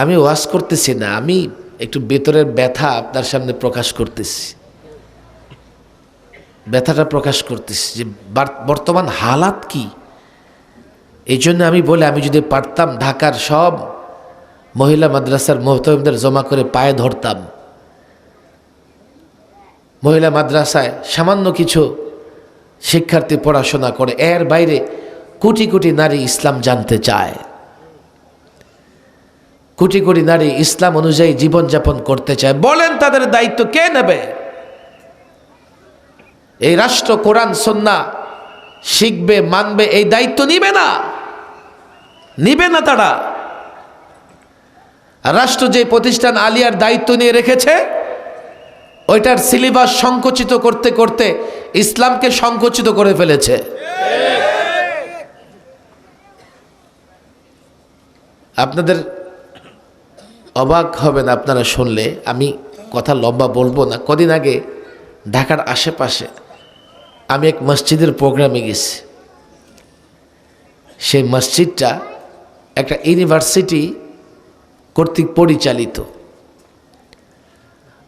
আমি ওয়াজ করতেছি না, আমি একটু ভেতরের ব্যথা আপনার সামনে প্রকাশ করতেছি, ব্যথাটা প্রকাশ করতেছি যে বর্তমান হালাত কি। এই জন্য আমি বলি, আমি যদি পারতাম ঢাকার সব মহিলা মাদ্রাসার মোহতমিমদের জমা করে পায়ে ধরতাম। মহিলা মাদ্রাসায় সামান্য কিছু শিক্ষার্থী পড়াশোনা করে, এর বাইরে কোটি কোটি নারী ইসলাম জানতে চায়, কোটি কোটি নারী ইসলাম অনুযায়ী জীবনযাপন করতে চায়। বলেন তাদের দায়িত্ব কে নেবে? এই রাষ্ট্র কোরআন সুন্নাহ শিখবে, মানবে, এই দায়িত্ব নিবে না, নিবে না তারা। রাষ্ট্র যে প্রতিষ্ঠান আলিয়ার দায়িত্ব নিয়ে রেখেছে, ওইটার সিলেবাস সংকুচিত করতে করতে ইসলামকে সংকুচিত করে ফেলেছে। আপনাদের অবাক হবেন আপনারা শুনলে, আমি কথা লম্বা বলবো না। কদিন আগে ঢাকার আশেপাশে আমি এক মসজিদের প্রোগ্রামে গেছি। সেই মসজিদটা একটা ইউনিভার্সিটি কর্তৃক পরিচালিত।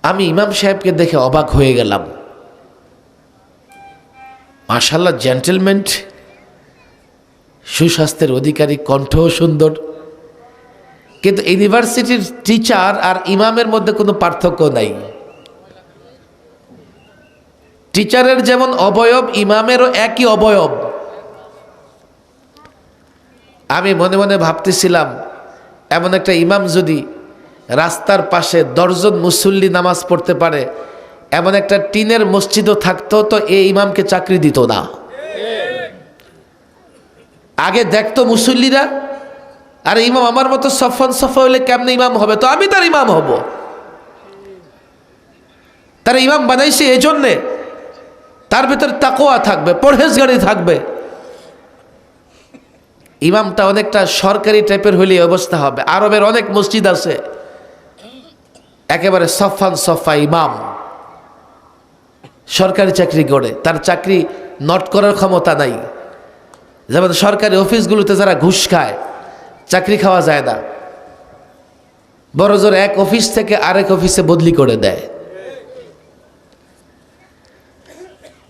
আমি ইমাম সাহেবকে দেখে অবাক হয়ে গেলাম। মাশাআল্লাহ, জেন্টেলম্যান, সুস্বাস্থ্যের অধিকারী, কণ্ঠও সুন্দর, কিন্তু ইউনিভার্সিটির টিচার আর ইমামের মধ্যে কোনো পার্থক্য নাই। টিচারের যেমন অবয়ব, ইমামেরও একই অবয়ব। আমি মনে মনে ভাবতেছিলাম, এমন একটা ইমাম যদি রাস্তার পাশে 10 জন মুসল্লি নামাজ পড়তে পারে, এমন একটা টিনের মসজিদও থাকতো, তো এই ইমামকে চাকরি দিত না। আগে দেখতো মুসল্লিরা, আর ইমাম আমার মতো সফন সফা হইলে কেমনে ইমাম হবে, তো আমি তার ইমাম হব। তারা ইমাম বানাইছে এই জন্যে তার ভেতর তাকওয়া থাকবে, পরহেজগারি থাকবে। ইমামটা অনেকটা সরকারি টাইপের হইলে অবস্থা হবে। আরবের অনেক মসজিদ আছে একেবারে সফান সফা ইমাম, সরকারি চাকরি করে, তার চাকরি নট করার ক্ষমতা নাই। যেমন সরকারি অফিসগুলোতে যারা ঘুষ খায়, চাকরি খাওয়া যায় না, বড় জোর এক অফিস থেকে আরেক অফিসে বদলি করে দেয়।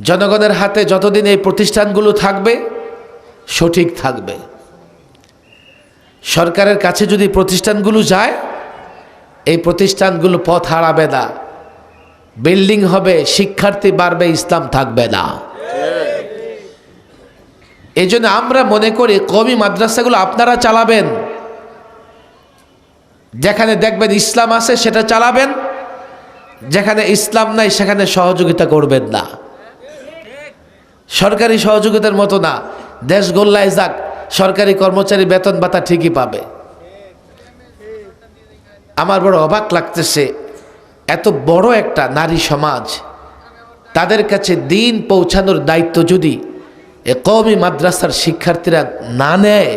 জনগণের হাতে যতদিন এই প্রতিষ্ঠানগুলো থাকবে, সঠিক থাকবে। সরকারের কাছে যদি প্রতিষ্ঠানগুলো যায়, এই প্রতিষ্ঠানগুলো পথ হারাবে না, বিল্ডিং হবে, শিক্ষার্থী বাড়বে, ইসলাম থাকবে না। এই জন্য আমরা মনে করি কওমি মাদ্রাসাগুলো আপনারা চালাবেন, যেখানে দেখবেন ইসলাম আছে সেটা চালাবেন, যেখানে ইসলাম নাই সেখানে সহযোগিতা করবেন না। সরকারি সহযোগিতার মতো না, দেশ গোল্লায় যাক, সরকারি কর্মচারী বেতন ভাতা ঠিকই পাবে। আমার বড় অবাক লাগতেছে, এত বড় একটা নারী সমাজ, তাদের কাছে দিন পৌঁছানোর দায়িত্ব যদি এ কওমি মাদ্রাসার শিক্ষার্থীরা না নেয়,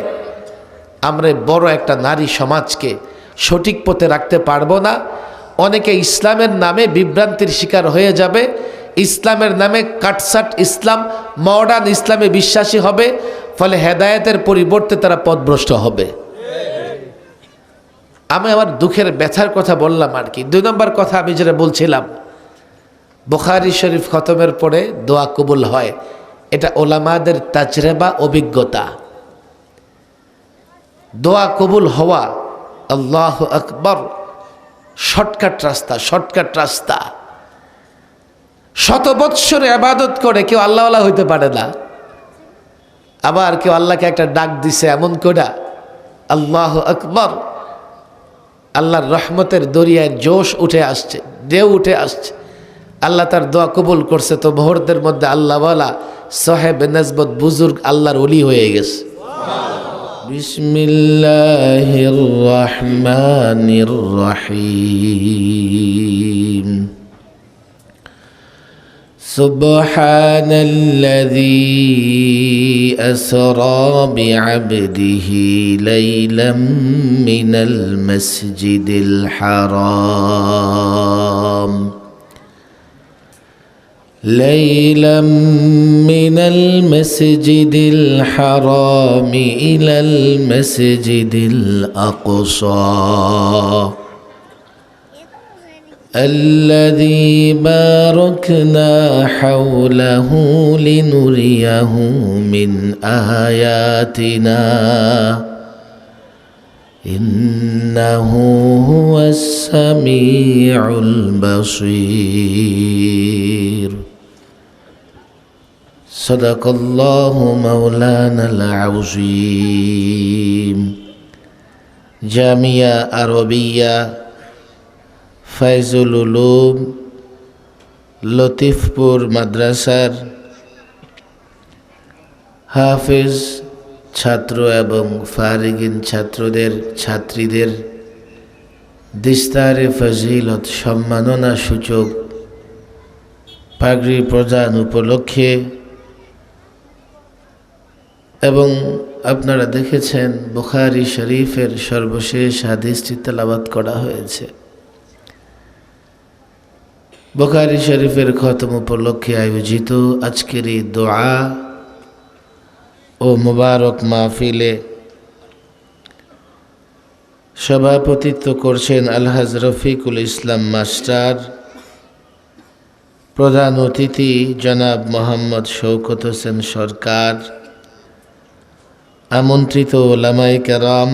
আমরা বড় একটা নারী সমাজকে সঠিক পথে রাখতে পারবো না। অনেকে ইসলামের নামে বিভ্রান্তির শিকার হয়ে যাবে, ইসলামের নামে কাটসাট ইসলাম, মডার্ন ইসলামে বিশ্বাসী হবে, ফলে হেদায়েতের পরিবর্তে তারা পথভ্রষ্ট হবে। আমি আমার দুঃখের ব্যথার কথা বললাম আর কি। 2 নম্বর কথা আমি যেটা বলছিলাম, বুখারী শরীফ খতমের পরে দোয়া কবুল হয়, এটা ওলামাদের তাজরিবা, অভিজ্ঞতা। দোয়া কবুল হওয়া, আল্লাহু আকবার, শর্টকাট রাস্তা, শর্টকাট রাস্তা। 100 বৎসরে ইবাদত করে কেউ আল্লাহওয়ালা হইতে পারে না। আবার কেউ আল্লাহকে একটা ডাক দিছে এমন করে, আল্লাহু আকবার, আল্লাহর রহমতের দরিয়ায় জোশ উঠে আসছে, ঢেউ উঠে আসছে, আল্লাহ তার দোয়া কবুল করছে, তো মুহূর্তের মধ্যে আল্লাহওয়ালা সাহেব নসবত বুজুর্গ আল্লাহর ওলি হয়ে গেছে। বিসমিল্লাহির রহমানির রহিম। সুবহানাল্লাযী আসরা বিআবদিহি লাইলাম মিনাল মাসজিদিল হারাম ليلا من المسجد الحرام إلى المسجد الأقصى الذي باركنا حوله لنريه من آياتنا إنه هو السميع البصير صدق الله مولانا العظيم جامعة عربية ফাইজুল উলুম লতিফপুর মাদ্রাসার হাফেজ ছাত্র এবং ফারিগিন ছাত্রীদের দিস্তারে ফজিলত সম্মাননা সূচক পাগড়ি প্রদান উপলক্ষে এবং আপনারা দেখেছেন বুখারী শরীফের সর্বশেষ হাদিসটি তেলাওয়াত করা হয়েছে। বুখারী শরীফের খতম উপলক্ষে আয়োজিত আজকের এই দোয়া ও মুবারক মাহফিলে সভাপতিত্ব করছেন আলহাজ রফিকুল ইসলাম মাস্টার, প্রধান অতিথি জনাব মোহাম্মদ শওকত হোসেন সরকার, আমন্ত্রিত ওলামায়ে কেরাম,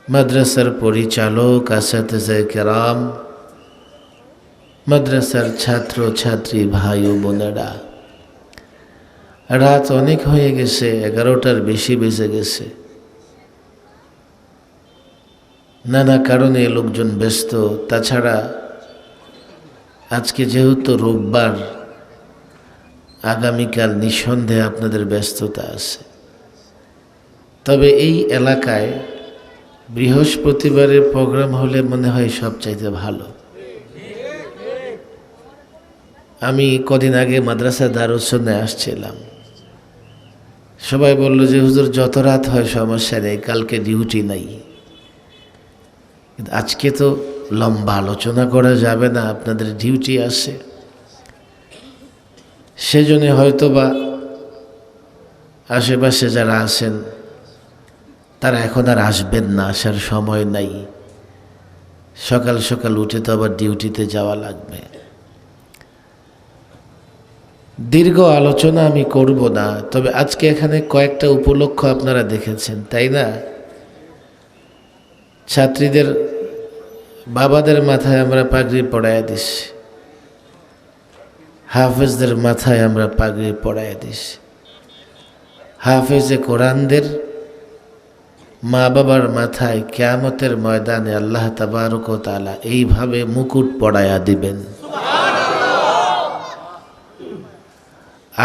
মাদ্রাসার পরিচালক, আসাতিজায়ে কেরাম, মাদ্রাসার ছাত্র ছাত্রী ভাই ও বোনেরা, রাত অনেক হয়ে গেছে, 11টার বেশি বেজে গেছে। নানা কারণে লোকজন ব্যস্ত। তাছাড়া আজকে যেহেতু রোববার, আগামীকাল নিঃসন্দেহে আপনাদের ব্যস্ততা আছে। তবে এই এলাকায় বৃহস্পতিবারের প্রোগ্রাম হলে মনে হয় সবচাইতে ভালো। আমি কদিন আগে মাদ্রাসা দারুসুন্নায় আসছিলাম, সবাই বলল যে হুজুর যত রাত হয় সমস্যা নেই, কালকে ডিউটি নাই। কিন্তু আজকে তো লম্বা আলোচনা করা যাবে না, আপনাদের ডিউটি আছে। সেজন্য হয়তো বা আশেপাশে যারা আছেন তারা এখন আর আসবেন না, আসার সময় নাই। সকাল সকাল উঠে তো আবার ডিউটিতে যাওয়া লাগবে। দীর্ঘ আলোচনা আমি করব না, তবে আজকে এখানে কয়েকটা উপলক্ষ আপনারা দেখেছেন, তাই না? ছাত্রীদের বাবাদের মাথায় আমরা পাগড়ি পরাইয়া দিছি, হাফেজদের মাথায় আমরা পাগড়ি পরাইয়া দিছি, হাফেজে কোরআনদের মা বাবার মাথায় কিয়ামতের ময়দানে আল্লাহ তাবারক ওয়া তাআলা এইভাবে মুকুট পরাইয়া দিবেন।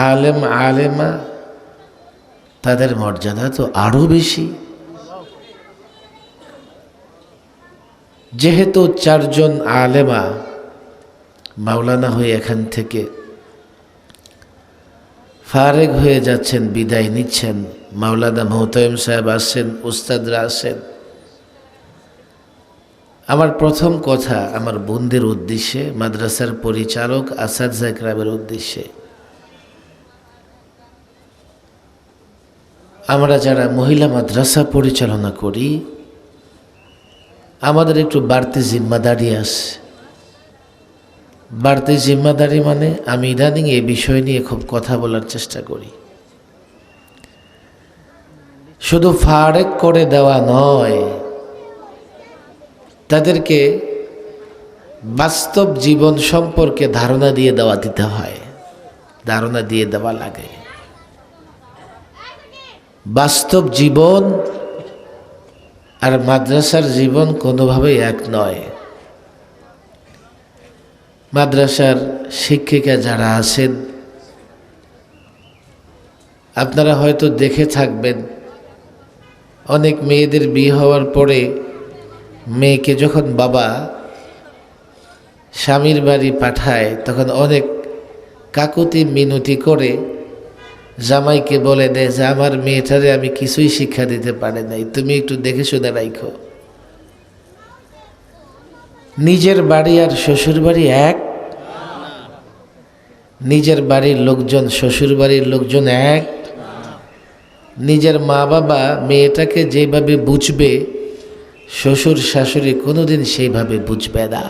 আলেম আলেমা তাদের মর্যাদা তো আরো বেশি। যেহেতু 4 জন আলেমা মাওলানা হয়ে এখান থেকে ফারেগ হয়ে যাচ্ছেন, বিদায় নিচ্ছেন, মাওলানা মোহতামিম সাহেব আসেন, উস্তাদরা আসেন। আমার প্রথম কথা আমার বোনদের উদ্দেশ্যে, মাদ্রাসার পরিচালক আসাতিজা কেরামের উদ্দেশ্যে, আমরা যারা মহিলা মাদ্রাসা পরিচালনা করি আমাদের একটু বাড়তি জিম্মাদারি আছে। বাড়তি জিম্মাদারি মানে আমি ইদানিং এই বিষয় নিয়ে খুব কথা বলার চেষ্টা করি। শুধু ফারেক করে দেওয়া নয়, তাদেরকে বাস্তব জীবন সম্পর্কে ধারণা দিয়ে দিতে হয়, ধারণা দিয়ে দেওয়া লাগে। বাস্তব জীবন আর মাদ্রাসার জীবন কোনোভাবেই এক নয়। মাদ্রাসার শিক্ষিকা যারা আছেন আপনারা হয়তো দেখে থাকবেন, অনেক মেয়েদের বিয়ে হওয়ার পরে মেয়েকে যখন বাবা স্বামীর বাড়ি পাঠায় তখন অনেক কাকুতি মিনতি করে জামাইকে বলে দেয় যে আমার মেয়েটারে আমি কিছুই শিক্ষা দিতে পারি নাই, তুমি একটু দেখে শুনে রাখো। নিজের বাড়ি আর শ্বশুর বাড়ি এক? নিজের বাড়ির লোকজন শ্বশুর বাড়ির লোকজন এক, নিজের মা বাবা মেয়েটাকে যেভাবে বুঝবে শ্বশুর শাশুড়ি কোনোদিন সেইভাবে বুঝবে না।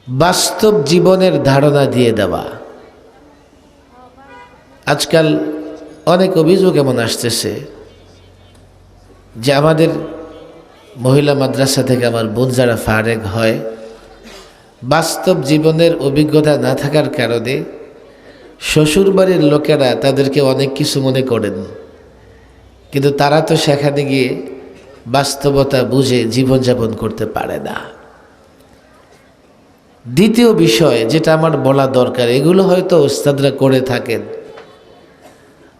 বাস্তব জীবনের ধারণা দিয়ে দেওয়া। আজকাল অনেক অভিযোগ এমন আসতেছে যে আমাদের মহিলা মাদ্রাসা থেকে আমার বোন যারা ফারেক হয়, বাস্তব জীবনের অভিজ্ঞতা না থাকার কারণে শ্বশুরবাড়ির লোকেরা তাদেরকে অনেক কিছু মনে করেন, কিন্তু তারা তো সেখানে গিয়ে বাস্তবতা বুঝে জীবনযাপন করতে পারে না। দ্বিতীয় বিষয় যেটা আমার বলা দরকার, এগুলো হয়তো ওস্তাদরা করে থাকেন,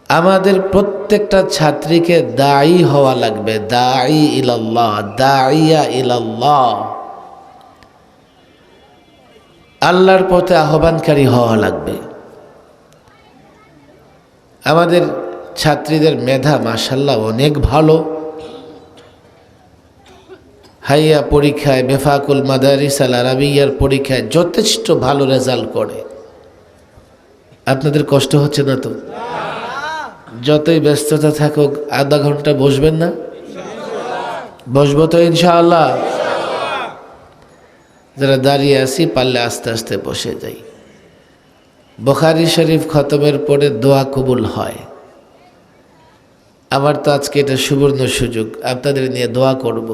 আমাদের প্রত্যেকটা ছাত্রীকে দায়ী হওয়া লাগবে, দায়ী ইলাল্লাহ, দাইয়া ইলাল্লাহ, আল্লাহর পথে আহ্বানকারী হওয়া লাগবে। আমাদের ছাত্রীদের মেধা মাশাআল্লাহ অনেক ভালো, হাইয়া পরীক্ষায় বেফাকুল মাদারিস আল আরাবিয়ার পরীক্ষায় যথেষ্ট ভালো রেজাল্ট করে। আপনাদের কষ্ট হচ্ছে না তো? যতই ব্যস্ততা থাকুক আধা ঘন্টা বসবেন না? বসবো তো ইনশাআল্লাহ। যারা দাঁড়িয়ে আছি পারলে আস্তে আস্তে বসে যাই। বুখারী শরীফ খতমের পরে দোয়া কবুল হয়। আমার তো আজকে এটা সুবর্ণ সুযোগ, আপনাদের নিয়ে দোয়া করব।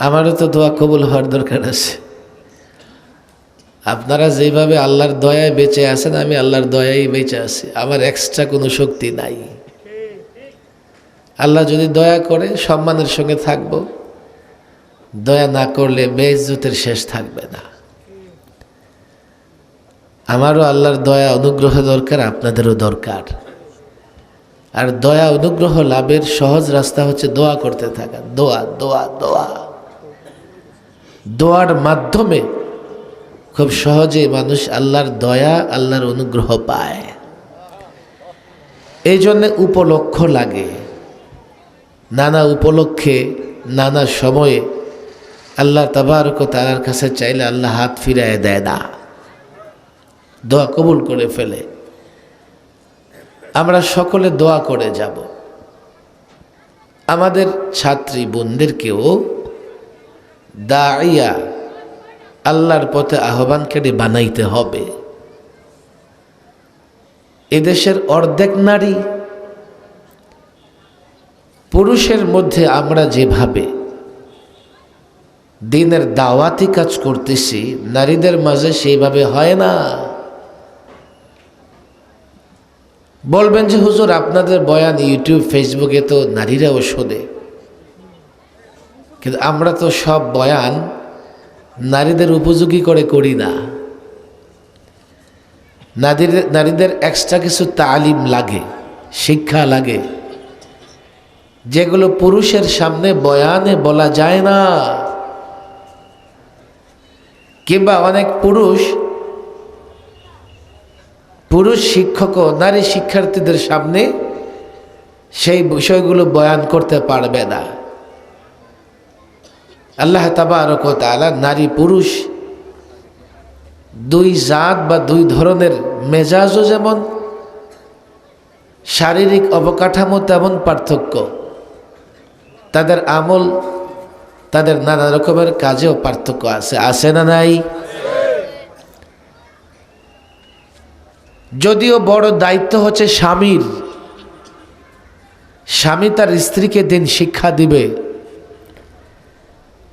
আমারও তো দোয়া কবুল হওয়ার দরকার আছে। আপনারা যেভাবে আল্লাহর দয়ায় বেঁচে আছেন, আমি আল্লাহর দয়ায় বেঁচে আছি, আমার এক্সট্রা কোনো শক্তি নাই। আল্লাহ যদি দয়া করে সম্মানের সঙ্গে থাকব, দয়া না করলে বেইজ্জতের শেষ থাকবে না। আমারও আল্লাহর দয়া অনুগ্রহ দরকার, আপনাদেরও দরকার। আর দয়া অনুগ্রহ লাভের সহজ রাস্তা হচ্ছে দোয়া করতে থাকা। দোয়া দোয়া দোয়া, দোয়ার মাধ্যমে খুব সহজে মানুষ আল্লাহর দয়া আল্লাহর অনুগ্রহ পায়। এই জন্য উপলক্ষ লাগে, নানা উপলক্ষে নানা সময়ে আল্লাহ তাবারক ওয়া তাআলার কাছে চাইলে আল্লাহ হাত ফিরায় দেয় না, দোয়া কবুল করে ফেলে। আমরা সকলে দোয়া করে যাব। আমাদের ছাত্রী বোনদেরকেও দাইয়া আল্লাহর পথে আহ্বানকারী বানাইতে হবে। এদেশের অর্ধেক নারী, পুরুষের মধ্যে আমরা যেভাবে দিনের দাওয়াতি কাজ করতেছি, নারীদের মাঝে সেইভাবে হয় না। বলবেন যে হুজুর আপনাদের বয়ান ইউটিউব ফেসবুকে তো নারীরাও শোনে, কিন্তু আমরা তো সব বয়ান নারীদের উপযোগী করে করি না। নারীদের এক্সট্রা কিছু তালিম লাগে, শিক্ষা লাগে, যেগুলো পুরুষের সামনে বয়ানে বলা যায় না। কিংবা অনেক পুরুষ শিক্ষকও নারী শিক্ষার্থীদের সামনে সেই বিষয়গুলো বয়ান করতে পারবে না। আল্লাহ তাবারক ওয়া তাআলা নারী পুরুষ দুই জাত বা দুই ধরনের মেজাজও যেমন, শারীরিক অবকাঠামো তেমন পার্থক্য, তাদের আমল, তাদের নানা রকমের কাজেও পার্থক্য আছে। আছে না নাই? যদিও বড় দায়িত্ব হচ্ছে স্বামীর, স্বামী তার স্ত্রীকে দিন শিক্ষা দিবে,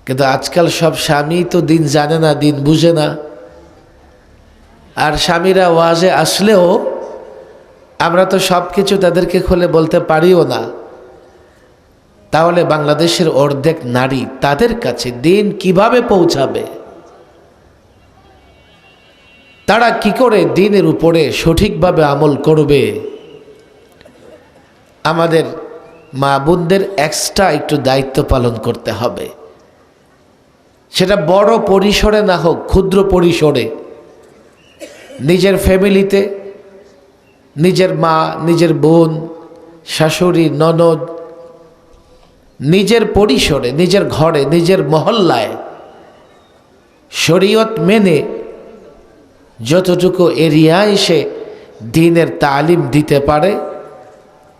কিন্তু আজকাল সব স্বামী তো দিন জানে না, দিন বুঝে না। আর স্বামীরা ওয়াজে আসলেও আমরা তো সব কিছু তাদেরকে খুলে বলতে পারিও না। তাহলে বাংলাদেশের অর্ধেক নারী তাদের কাছে দিন কিভাবে পৌঁছাবে? তারা কি করে দিনের উপরে সঠিকভাবে আমল করবে? আমাদের মা বোনদের এক্সট্রা একটু দায়িত্ব পালন করতে হবে। সেটা বড় পরিসরে না হোক, ক্ষুদ্র পরিসরে, নিজের ফ্যামিলিতে, নিজের মা, নিজের বোন, শাশুড়ি, ননদ, নিজের পরিসরে, নিজের ঘরে, নিজের মহল্লায় শরীয়ত মেনে যতটুকু এরিয়ায় সে দ্বীনের তালিম দিতে পারে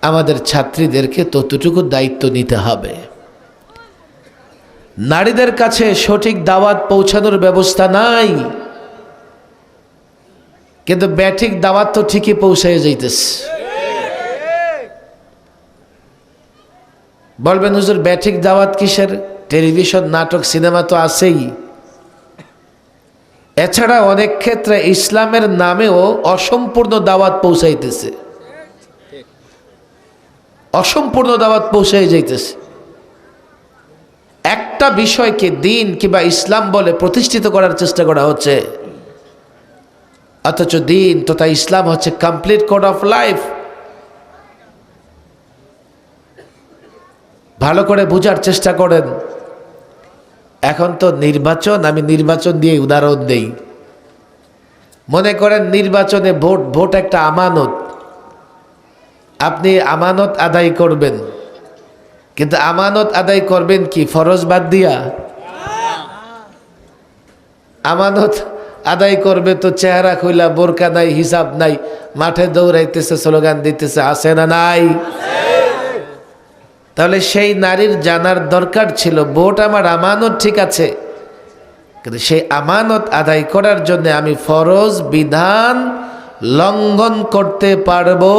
আমাদের ছাত্রীদেরকে ততটুকু দায়িত্ব নিতে হবে। নারীদের কাছে সঠিক দাওয়াত পৌঁছানোর ব্যবস্থা নাই, কিন্তু ব্যাঠিক দাওয়াত তো ঠিকই পৌঁছায় যাইতেছে। বলবেন হুজুর ব্যাঠিক দাওয়াত কিসের? টেলিভিশন, নাটক, সিনেমা তো আছেই। এছাড়া অনেক ক্ষেত্রে ইসলামের নামেও অসম্পূর্ণ দাওয়াত পৌঁছাইতেছে, অসম্পূর্ণ দাওয়াত পৌঁছাই যাইতেছে। একটা বিষয়কে দিন কিংবা ইসলাম বলে প্রতিষ্ঠিত করার চেষ্টা করা হচ্ছে, অথচ দিন তথা ইসলাম হচ্ছে কমপ্লিট কোড অফ লাইফ। ভালো করে বুঝার চেষ্টা করেন। এখন তো নির্বাচন, আমি নির্বাচন দিয়ে উদাহরণ দেই। মনে করেন নির্বাচনে ভোট একটা আমানত, আপনি আমানত আদায় করবেন, কিন্তু আমানত আদায় করবেন কি ফরজ বাদ দিয়া? আমানত আদায় করবে তো চেহারা খুইলা, বোরকা নাই, হিসাব নাই, মাঠে দৌড়াইতেছে, স্লোগান দিতেছে, আছে না নাই? তাহলে সেই নারীর জানার দরকার ছিল ভোট আমার আমানত, ঠিক আছে, কিন্তু সেই আমানত আদায় করার জন্য আমি ফরজ বিধান লঙ্ঘন করতে পারবো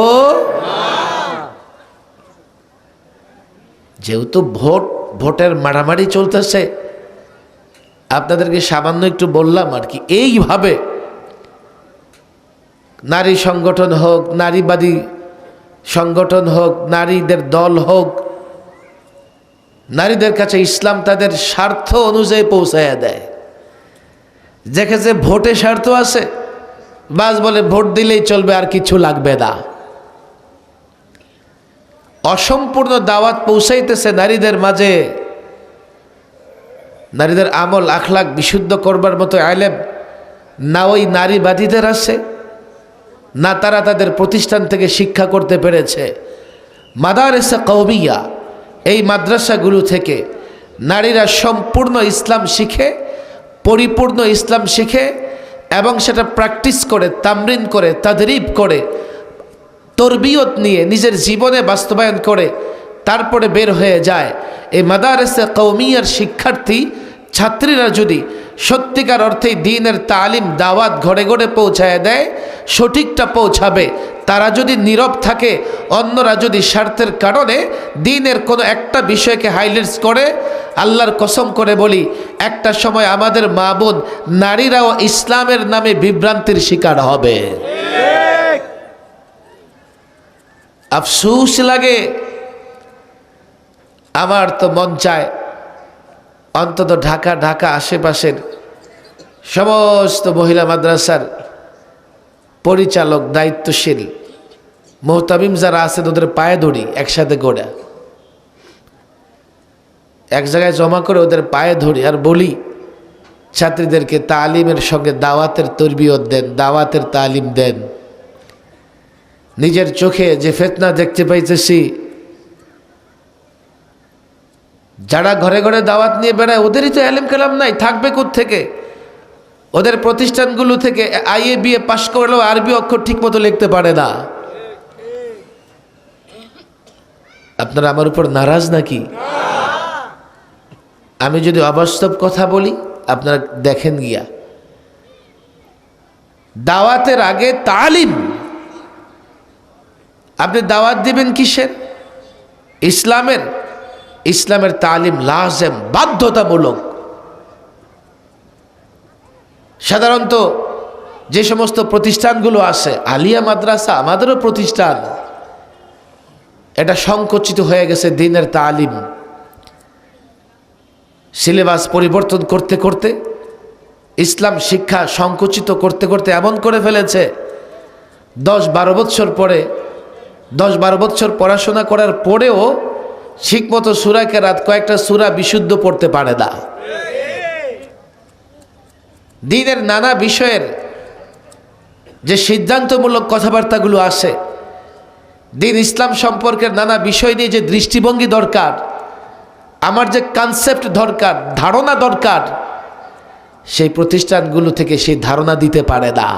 যেহেতু ভোটের মারামারি চলতেছে। আপনাদেরকে সামান্য একটু বললাম আর কি। এইভাবে নারী সংগঠন হোক, নারীবাদী সংগঠন হোক, নারীদের দল হোক, নারীদের কাছে ইসলাম তাদের স্বার্থ অনুযায়ী পৌঁছাইয়া দেয়। দেখেছে ভোটে স্বার্থ আছে, বাস বলে ভোট দিলেই চলবে, আর কিছু লাগবে না। অসম্পূর্ণ দাওয়াত পৌঁছাইতেছে নারীদের মাঝে। নারীদের আমল আখলাক বিশুদ্ধ করবার মতো আলেম না ওই নারীবাদীদের আছে, না তারা তাদের প্রতিষ্ঠান থেকে শিক্ষা করতে পেরেছে। মাদারেসা কওমিয়া, এই মাদ্রাসাগুলো থেকে নারীরা সম্পূর্ণ ইসলাম শিখে, পরিপূর্ণ ইসলাম শিখে এবং সেটা প্র্যাকটিস করে, তামরিন করে, তাদরিব করে, তরবিয়ত নিয়ে নিজের জীবনে বাস্তবায়ন করে তারপরে বের হয়ে যায়। এই মাদারেসে কওমিয়ার শিক্ষার্থী ছাত্রীরা যদি সত্যিকার অর্থে দ্বীনের তালিম দাওয়াত ঘরে ঘরে পৌঁছায় দেয়, সঠিকটা পৌঁছাবে। তারা যদি নীরব থাকে, অন্যরা যদি স্বার্থের কারণে দ্বীনের কোনো একটা বিষয়কে হাইলাইটস করে, আল্লাহর কসম করে বলি একটা সময় আমাদের মা বোন নারীরাও ইসলামের নামে বিভ্রান্তির শিকার হবে। আফসোস লাগে। আমার তো মন চায় অন্তত ঢাকা আশেপাশের সমস্ত মহিলা মাদ্রাসার পরিচালক, দায়িত্বশীল মোহতামিম যারা আছেন ওদের পায়ে ধরি, একসাথে করে এক জায়গায় জমা করে ওদের পায়ে ধরি আর বলি ছাত্রীদেরকে তালিমের সঙ্গে দাওয়াতের তরবিয়ত দেন, দাওয়াতের তালিম দেন। নিজের চোখে যে ফিতনা দেখতে পাইতেছি, যারা ঘরে ঘরে দাওয়াত নিয়ে বেড়ায় ওদেরই তো ইলম কালাম নাই, থাকবে কোত্থেকে? ওদের প্রতিষ্ঠানগুলো থেকে আইএ বিএ পাশ করলেও আরবি অক্ষর ঠিক মতো লিখতে পারে না। আপনারা আমার উপর নারাজ নাকি? আমি যদি অবাস্তব কথা বলি আপনারা দেখেন গিয়া। দাওয়াতের আগে তালিম। আপনি দাওয়াত দিবেন কিসের? ইসলামের। ইসলামের তালিম লাজেম, বাধ্যতামূলক। সাধারণত যে সমস্ত প্রতিষ্ঠানগুলো আছে, আলিয়া মাদ্রাসা আমাদেরও প্রতিষ্ঠান, এটা সংকুচিত হয়ে গেছে দ্বীনের তালিম। সিলেবাস পরিবর্তন করতে করতে, ইসলাম শিক্ষা সংকুচিত করতে করতে এমন করে ফেলেছে 10-12 বছর পরে, 10-12 বছর পড়াশোনা করার পরেও ঠিকমতো সূরা কেরাত, কয়েকটা সূরা বিশুদ্ধ পড়তে পারে না। দ্বীনের নানা বিষয়ের যে সিদ্ধান্তমূলক কথাবার্তাগুলো আসে, দ্বীন ইসলাম সম্পর্কের নানা বিষয় নিয়ে যে দৃষ্টিভঙ্গি দরকার, আমার যে কনসেপ্ট দরকার, ধারণা দরকার, সেই প্রতিষ্ঠানগুলো থেকে সেই ধারণা দিতে পারে না।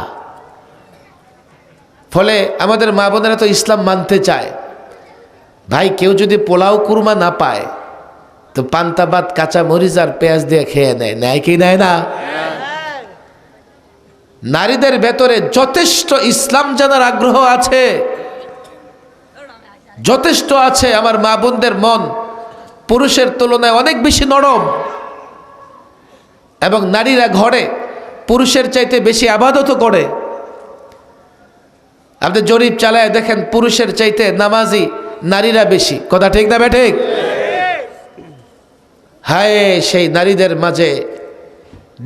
ফলে আমাদের মা বোনেরা তো ইসলাম মানতে চায়। ভাই কেউ যদি পোলাও কুরমা না পায় তো পান্তা ভাত কাঁচা মরিচ আর পেঁয়াজ দিয়ে খেয়ে নেয়, নেয় কি নেয় না? নারীদের ভেতরে যথেষ্ট ইসলাম জানার আগ্রহ আছে, যথেষ্ট আছে। আমার মা বোনদের মন পুরুষের তুলনায় অনেক বেশি নরম, এবং নারীরা ঘরে পুরুষের চাইতে বেশি আবাদত করে। আপনি জরিপ চালায় দেখেন পুরুষের চাইতে নামাজি নারীরা বেশি। কথা ঠিক না ঠিক? হায় সেই নারীদের মাঝে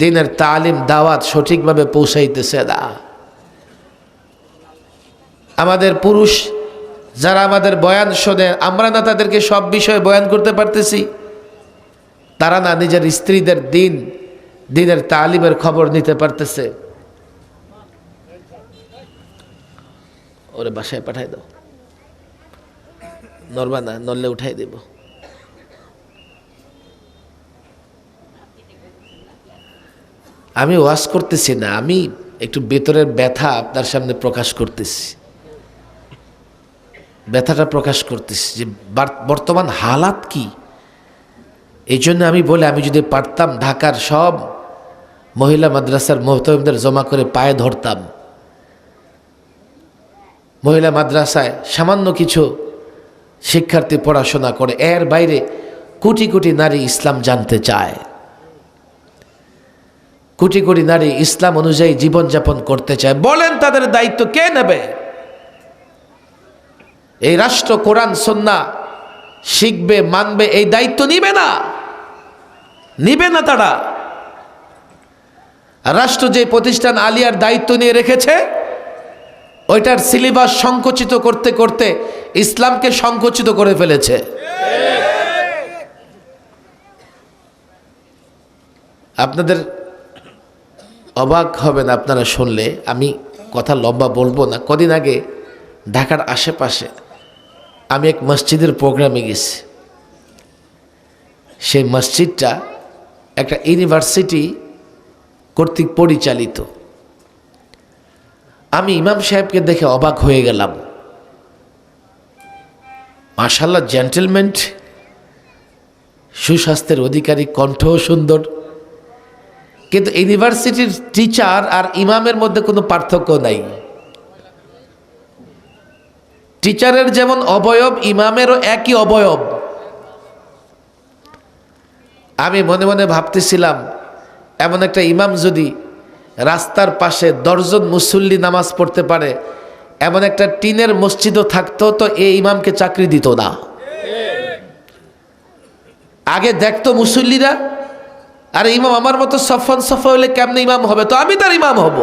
দিনের তালিম দাওয়াত সঠিকভাবে পৌঁছাইতেছে না। আমাদের পুরুষ যারা আমাদের বয়ান শোনে, আমরা না তাদেরকে সব বিষয়ে বয়ান করতে পারতেছি? তারা না নিজের স্ত্রীদের দিনের তালিমের খবর নিতে পারতেছে? ওরে বাসায় পাঠাই দাও, নড়বা না, নড়লে উঠাই দেব। আমি ওয়াজ করতেছি না, আমি একটু ভেতরের ব্যথা আপনার সামনে প্রকাশ করতেছি, ব্যথাটা প্রকাশ করতেছি যে বর্তমান হালাত কি। এই জন্য আমি বলি, আমি যদি পারতাম ঢাকার সব মহিলা মাদ্রাসার মোহতমিমদের জমা করে পায়ে ধরতাম। মহিলা মাদ্রাসায় সামান্য কিছু শিক্ষার্থী পড়াশোনা করে, এর বাইরে কোটি কোটি নারী ইসলাম জানতে চায়, কোটি কোটি নারী ইসলাম অনুযায়ী জীবনযাপন করতে চায়। বলেন তাদের দায়িত্ব কে নেবে? এই রাষ্ট্র কোরআন সুন্নাহ শিখবে, মানবে, এই দায়িত্ব নিবে না, নিবে না তারা। রাষ্ট্র যে প্রতিষ্ঠান আলিয়ার দায়িত্ব নিয়ে রেখেছে, ওইটার সিলেবাস সংকুচিত করতে করতে ইসলামকে সংকুচিত করে ফেলেছে। আপনাদের অবাক হবেন আপনারা শুনলে, আমি কথা লম্বা বলবো না। কদিন আগে ঢাকার আশেপাশে আমি এক মসজিদের প্রোগ্রামে গেছি। সেই মসজিদটা একটা ইউনিভার্সিটি কর্তৃক পরিচালিত। আমি ইমাম সাহেবকে দেখে অবাক হয়ে গেলাম। মাশাআল্লাহ, জেন্টলম্যান, সুস্বাস্থ্যের অধিকারী, কণ্ঠও সুন্দর, কিন্তু ইউনিভার্সিটির টিচার আর ইমামের মধ্যে কোনো পার্থক্য নাই। টিচারের যেমন অবয়ব, ইমামেরও একই অবয়ব। আমি মনে মনে ভাবতেছিলাম, এমন একটা ইমাম যদি রাস্তার পাশে 10 জন মুসল্লি নামাজ পড়তে পারে, এমন একটা টিনের মসজিদও থাকতো, তো এই ইমামকে চাকরি দিত না। আগে দেখতো মুসল্লিরা, আর ইমাম আমার মতো সফন সফা হলে কেমনে ইমাম হবে, তো আমি তার ইমাম হব।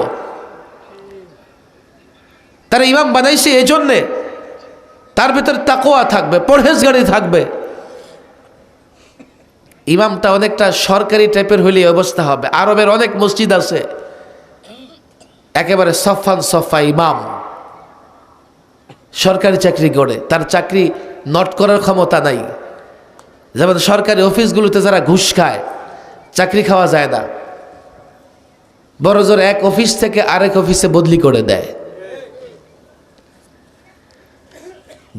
তার ইমাম বানাইছে এই জন্যে তার ভিতর তাকওয়া থাকবে, পরহেজগারি থাকবে। ইমামটা অনেকটা সরকারি টাইপের হইলে অবস্থা হবে। আরবের অনেক মসজিদ আছে একেবারে সফান সফা ইমাম, সরকারি চাকরি করে, তার চাকরি নট করার ক্ষমতা নাই। যেমন সরকারি অফিসগুলোতে যারা ঘুষ খায়, চাকরি খাওয়া যায় না, বড় জোর এক অফিস থেকে আরেক অফিসে বদলি করে দেয়।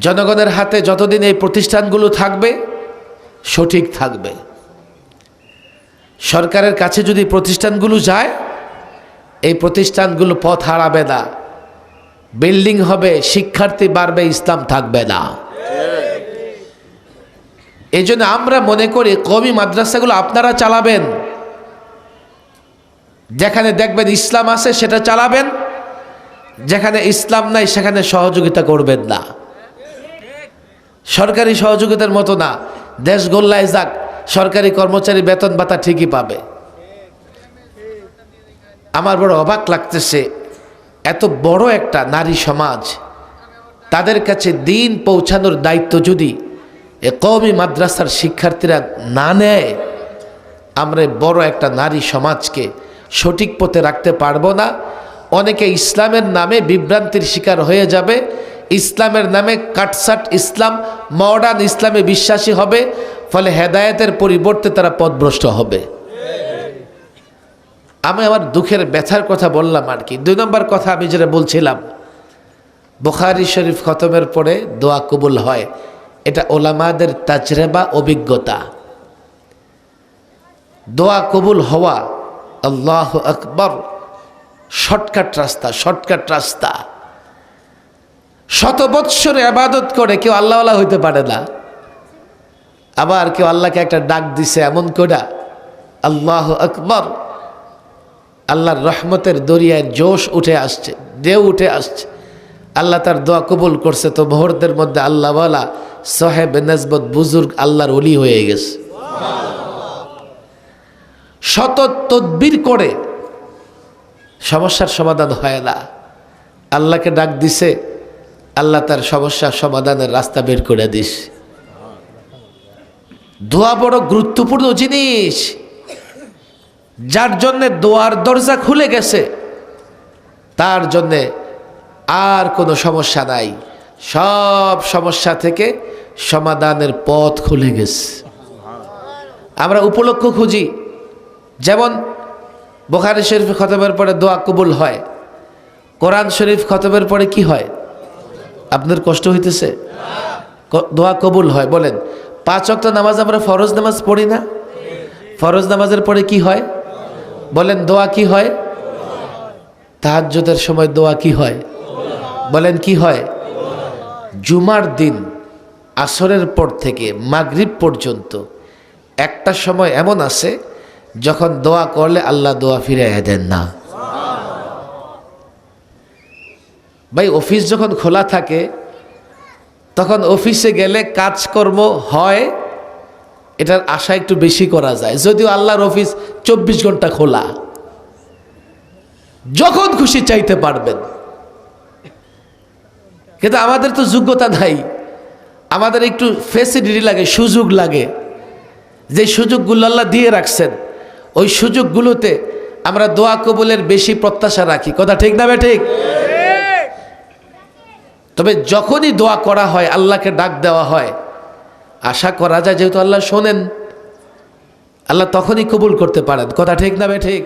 জনগণের হাতে যতদিন এই প্রতিষ্ঠানগুলো থাকবে, সঠিক থাকবে। সরকারের কাছে যদি প্রতিষ্ঠানগুলো যায়, এই প্রতিষ্ঠানগুলো পথ হারাবে না, বিল্ডিং হবে, শিক্ষার্থী বাড়বে, ইসলাম থাকবে না। এই জন্য আমরা মনে করি কওমি মাদ্রাসাগুলো আপনারা চালাবেন, যেখানে দেখবেন ইসলাম আছে সেটা চালাবেন, যেখানে ইসলাম নাই সেখানে সহযোগিতা করবেন না। সরকারি সহযোগিতার মতো না, দেশ গোল্লায় যাক, সরকারি কর্মচারী বেতন ভাতা ঠিকই পাবে। আমার বড় অবাক লাগতেছে, এত বড় একটা নারী সমাজ, তাদের কাছে দিন পৌঁছানোর দায়িত্ব যদি এ কওমি মাদ্রাসার শিক্ষার্থীরা না নেয়, আমরা বড় একটা নারী সমাজকে সঠিক পথে রাখতে পারবো না। অনেকে ইসলামের নামে বিভ্রান্তির শিকার হয়ে যাবে, ইসলামের নামে কাটসাট ইসলাম, মডার্ন ইসলামে বিশ্বাসী হবে, ফলে হেদায়েতের পরিবর্তে তারা পথভ্রষ্ট হবে। আমি আমার দুঃখের ব্যথার কথা বললাম আর কি। 2 নম্বর কথা আমি যেটা বলছিলাম, বুখারী শরীফ খতমের পরে দোয়া কবুল হয়, এটা ওলামাদের তাজরেবা, অভিজ্ঞতা। দোয়া কবুল হওয়া আল্লাহু আকবার শর্টকাট রাস্তা, শর্টকাট রাস্তা। শত বৎসর ইবাদত করে কেউ আল্লাহওয়ালা হইতে পারে না। আবার কেউ আল্লাহকে একটা ডাক দিছে এমন করে আল্লাহু আকবার, আল্লাহর রহমতের দরিয়ায় জোশ উঠে আসছে, ঢেউ উঠে আসছে, আল্লাহ তার দোয়া কবুল করছে। তো মুহূর্তের মধ্যে আল্লাহওয়ালা সাহেব নসবত বুজুর্গ আল্লাহর ওলি হয়ে গেছে। শত তদবির করে সমস্যার সমাধান হয় না। আল্লাহকে ডাক দিছে, আল্লাহ তার সমস্যার সমাধানের রাস্তা বের করে দিস। দোয়া বড় গুরুত্বপূর্ণ জিনিস। যার জন্যে দোয়ার দরজা খুলে গেছে তার জন্যে আর কোনো সমস্যা নাই, সব সমস্যা থেকে সমাধানের পথ খুলে গেছে। আমরা উপলক্ষ খুঁজি, যেমন বুখারী শরীফ খতমের পরে দোয়া কবুল হয়, কোরআন শরীফ খতমের পরে কি হয়? আপনার কষ্ট হইতেছে? দোয়া কবুল হয়। বলেন, 5 ওয়াক্ত নামাজ আমরা ফরজ নামাজ পড়ি না? ফরজ নামাজের পরে কি হয়? বলেন, দোয়া কি হয়? তাহাজ্জুদের সময় দোয়া কি হয়? বলেন, কি হয়? জুমার দিন আসরের পর থেকে মাগরিব পর্যন্ত একটা সময় এমন আছে যখন দোয়া করলে আল্লাহ দোয়া ফিরাইয়া দেন না। ভাই, অফিস যখন খোলা থাকে তখন অফিসে গেলে কাজকর্ম হয়, এটার আশা একটু বেশি করা যায়। যদিও আল্লাহর অফিস 24 ঘন্টা খোলা, যখন খুশি চাইতে পারবেন। কিন্তু আমাদের তো যোগ্যতা নাই, আমাদের একটু ফ্যাসিলিটি লাগে, সুযোগ লাগে। যে সুযোগগুলো আল্লাহ দিয়ে রাখছেন ওই সুযোগগুলোতে আমরা দোয়া কবুলের বেশি প্রত্যাশা রাখি। কথা ঠিক না ঠিক? তবে যখনই দোয়া করা হয়, আল্লাহকে ডাক দেওয়া হয়, আশা করা যায় যেহেতু আল্লাহ শোনেন, আল্লাহ তখনই কবুল করতে পারেন। কথা ঠিক না ঠিক?